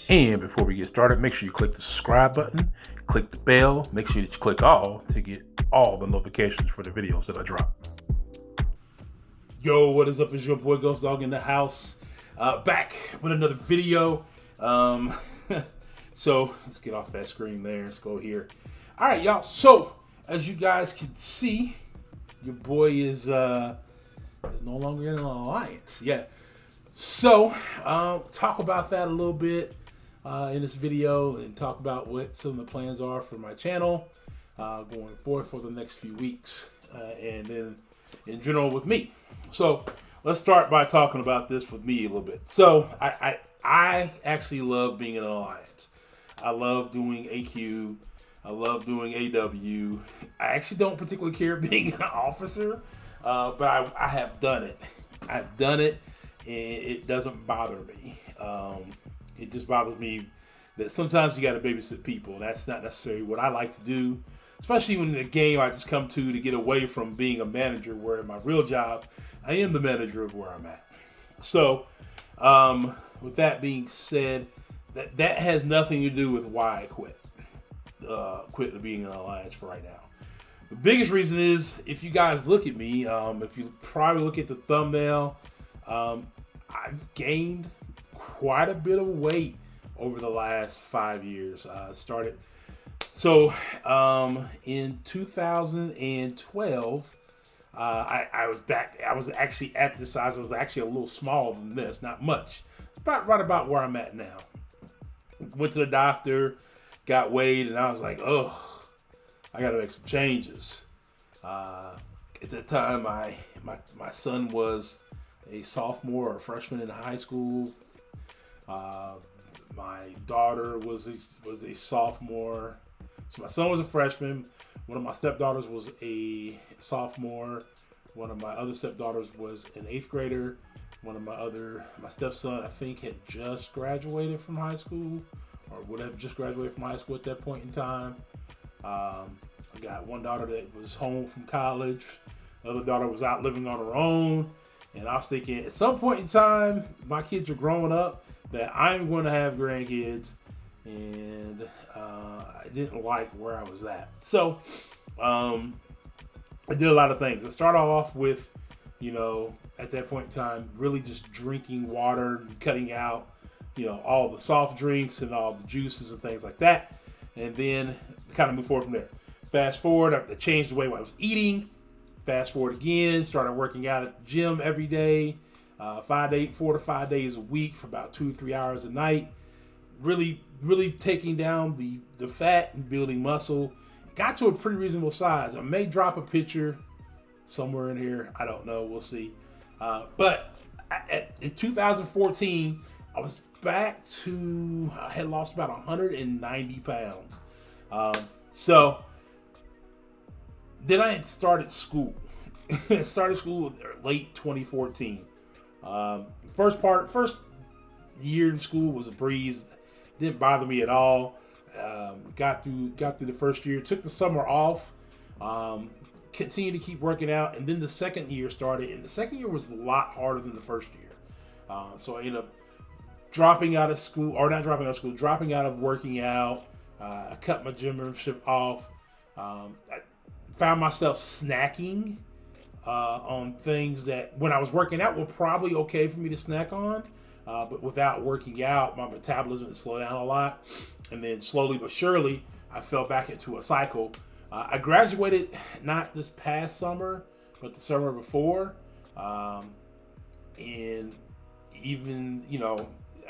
And before we get started, make sure you click the subscribe button, click the bell, make sure that you click all to get all the notifications for the videos that I drop. Yo, what is up? It's your boy Ghostdog in the house, back with another video. So let's get off that screen there. Let's go here. All right, y'all. So as you guys can see, your boy is no longer in an alliance. Yeah. So talk about that a little bit in this video and talk about what some of the plans are for my channel going forward for the next few weeks and then in general with me. So let's start by talking about this with me a little bit. So I actually love being in an alliance. I love doing AQ. I love doing AW. I actually don't particularly care being an officer, but I have done it. I've done it, and it doesn't bother me. It just bothers me that sometimes you got to babysit people. That's not necessarily what I like to do, especially when in the game I just come to get away from being a manager, where in my real job, I am the manager of where I'm at. So, with that being said, that has nothing to do with why I quit being in an alliance for right now. The biggest reason is, if you guys look at me, if you probably look at the thumbnail, I've gained quite a bit of weight over the last 5 years. In 2012, I was back. I was actually at this size. I was actually a little smaller than this, not much. It's right about where I'm at now. Went to the doctor, got weighed, and I was like, oh, I got to make some changes. At that time, my son was a sophomore or freshman in high school. My daughter was a sophomore. So my son was a freshman. One of my stepdaughters was a sophomore. One of my other stepdaughters was an 8th grader. My stepson, I think, had just graduated from high school, or would have just graduated from high school at that point in time. I got one daughter that was home from college. The other daughter was out living on her own. And I was thinking, at some point in time, my kids are growing up, that I'm going to have grandkids. And I didn't like where I was at. So I did a lot of things. I started off with, at that point in time, really just drinking water, cutting out, all the soft drinks and all the juices and things like that. And then kind of move forward from there. Fast forward, I changed the way I was eating. Fast forward again, started working out at the gym every day, 4 to 5 days a week for about 2 or 3 hours a night. Really, really taking down the fat and building muscle. Got to a pretty reasonable size. I may drop a picture somewhere in here. I don't know. We'll see. But in 2014, I was back to, I had lost about 190 pounds. So then I had started school. Started school late 2014. First year in school was a breeze. Didn't bother me at all. Got through the first year. Took the summer off. Continued to keep working out, and then the second year started. And the second year was a lot harder than the first year. So I ended up dropping out of working out. I cut my gym membership off. I found myself snacking on things that, when I was working out, were probably okay for me to snack on. But without working out, my metabolism would slow down a lot. And then slowly but surely, I fell back into a cycle. I graduated not this past summer, but the summer before. And even,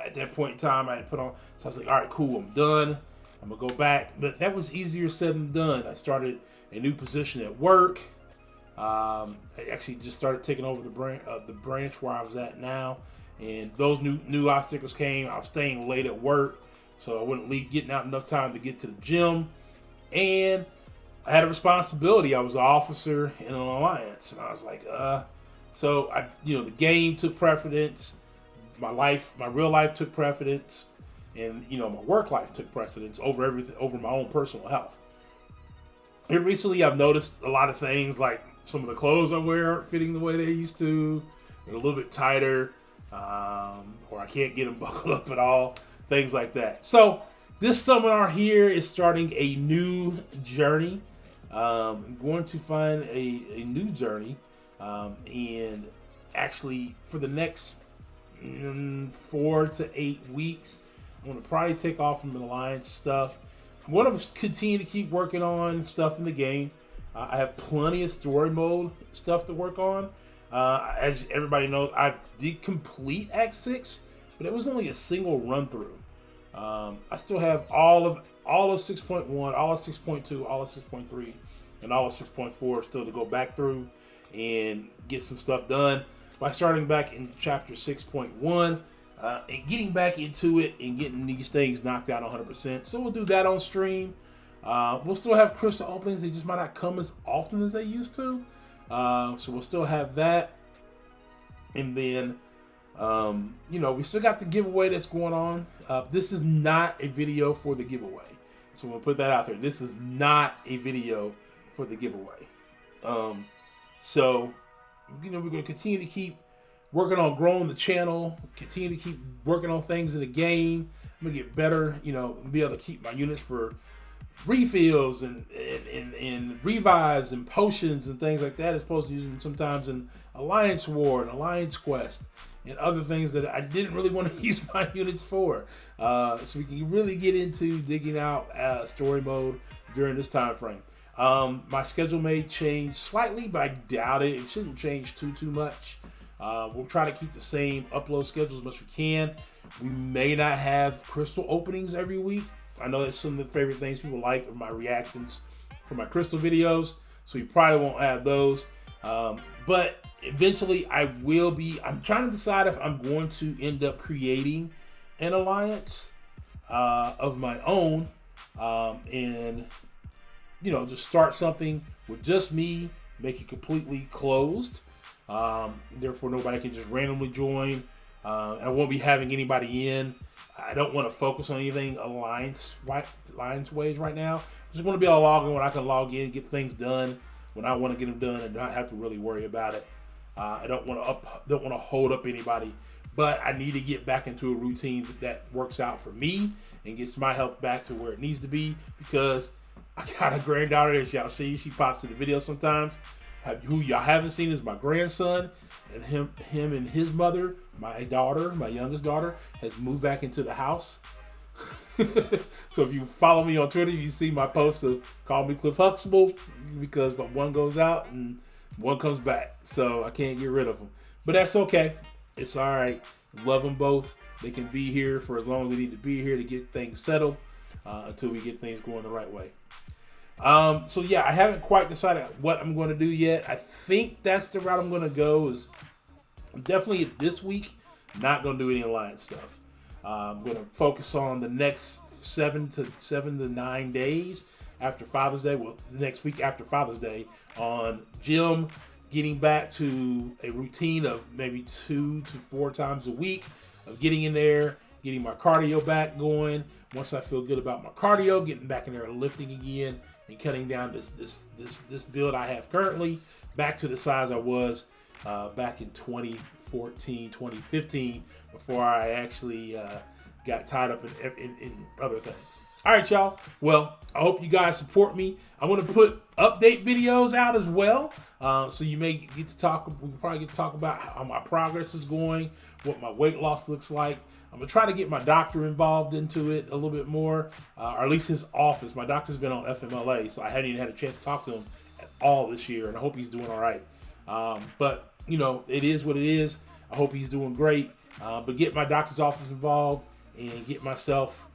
at that point in time, I had put on, so I was like, all right, cool, I'm done. I'm going to go back. But that was easier said than done. I started a new position at work. I actually just started taking over the branch where I was at now. And those new obstacles came. I was staying late at work, so I wouldn't getting out enough time to get to the gym. And I had a responsibility. I was an officer in an alliance, and I was like, so the game took precedence. My real life took precedence, and my work life took precedence over everything, over my own personal health. And recently, I've noticed a lot of things, like some of the clothes I wear aren't fitting the way they used to. They're a little bit tighter, or I can't get them buckled up at all. things like that. So this seminar here is starting a new journey. I'm going to find a new journey, and actually for the next 4 to 8 weeks, I'm going to probably take off from the Alliance stuff. I want to continue to keep working on stuff in the game. I have plenty of story mode stuff to work on. As everybody knows, I did complete Act 6, but it was only a single run through. I still have all of 6.1, all of 6.2, all of 6.3, and all of 6.4 still to go back through and get some stuff done. By starting back in chapter 6.1 and getting back into it and getting these things knocked out 100%. So we'll do that on stream. We'll still have crystal openings. They just might not come as often as they used to. So we'll still have that. And then, we still got the giveaway that's going on. This is not a video for the giveaway. So we'll put that out there. This is not a video for the giveaway. So we're going to continue to keep working on growing the channel, continue to keep working on things in the game. I'm going to get better, be able to keep my units for refills and revives and potions and things like that, as opposed to using them sometimes in Alliance War and Alliance Quest and other things that I didn't really want to use my units for. So we can really get into digging out story mode during this time frame. My schedule may change slightly, but I doubt it. It shouldn't change too much. We'll try to keep the same upload schedule as much as we can. We may not have crystal openings every week. I know that's some of the favorite things people like are my reactions for my crystal videos, so we probably won't have those. But eventually I will be. I'm trying to decide if I'm going to end up creating an alliance of my own, and just start something with just me, make it completely closed. Therefore nobody can just randomly join. I won't be having anybody in. I don't want to focus on anything alliance ways right now. I just want to be able to log in when I can log in, get things done when I want to get them done, and not have to really worry about it. I don't want to hold up anybody, but I need to get back into a routine that works out for me and gets my health back to where it needs to be, because I got a granddaughter that y'all see. She pops to the video sometimes. Who y'all haven't seen is my grandson, and him and his mother, my daughter, my youngest daughter, has moved back into the house. So if you follow me on Twitter, you see my post of call me Cliff Huxtable, because one goes out and one comes back. So I can't get rid of them. But that's okay. It's all right. Love them both. They can be here for as long as they need to be here to get things settled until we get things going the right way. So yeah, I haven't quite decided what I'm going to do yet. I think that's the route I'm going to go. Is definitely this week not going to do any Alliance stuff. I'm going to focus on the next 7 to 9 days after Father's Day. Well, the next week after Father's Day on gym, getting back to a routine of maybe 2 to 4 times a week of getting in there, getting my cardio back going. Once I feel good about my cardio, getting back in there and lifting again, and cutting down this build I have currently back to the size I was back in 2014, 2015, before I actually got tied up in other things. All right, y'all. Well, I hope you guys support me. I'm going to put update videos out as well. So you may get to talk, we can probably get to talk about how my progress is going, what my weight loss looks like. I'm going to try to get my doctor involved into it a little bit more, or at least his office. My doctor's been on FMLA, so I hadn't even had a chance to talk to him at all this year, and I hope he's doing all right. But, it is what it is. I hope he's doing great. But get my doctor's office involved and get myself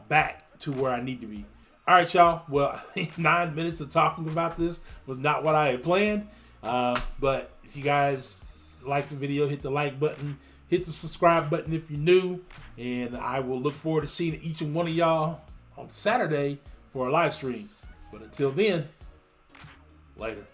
back to where I need to be. All right, y'all. Well, 9 minutes of talking about this was not what I had planned. But if you guys like the video, hit the like button. Hit the subscribe button if you're new. And I will look forward to seeing each and one of y'all on Saturday for a live stream. But until then, later.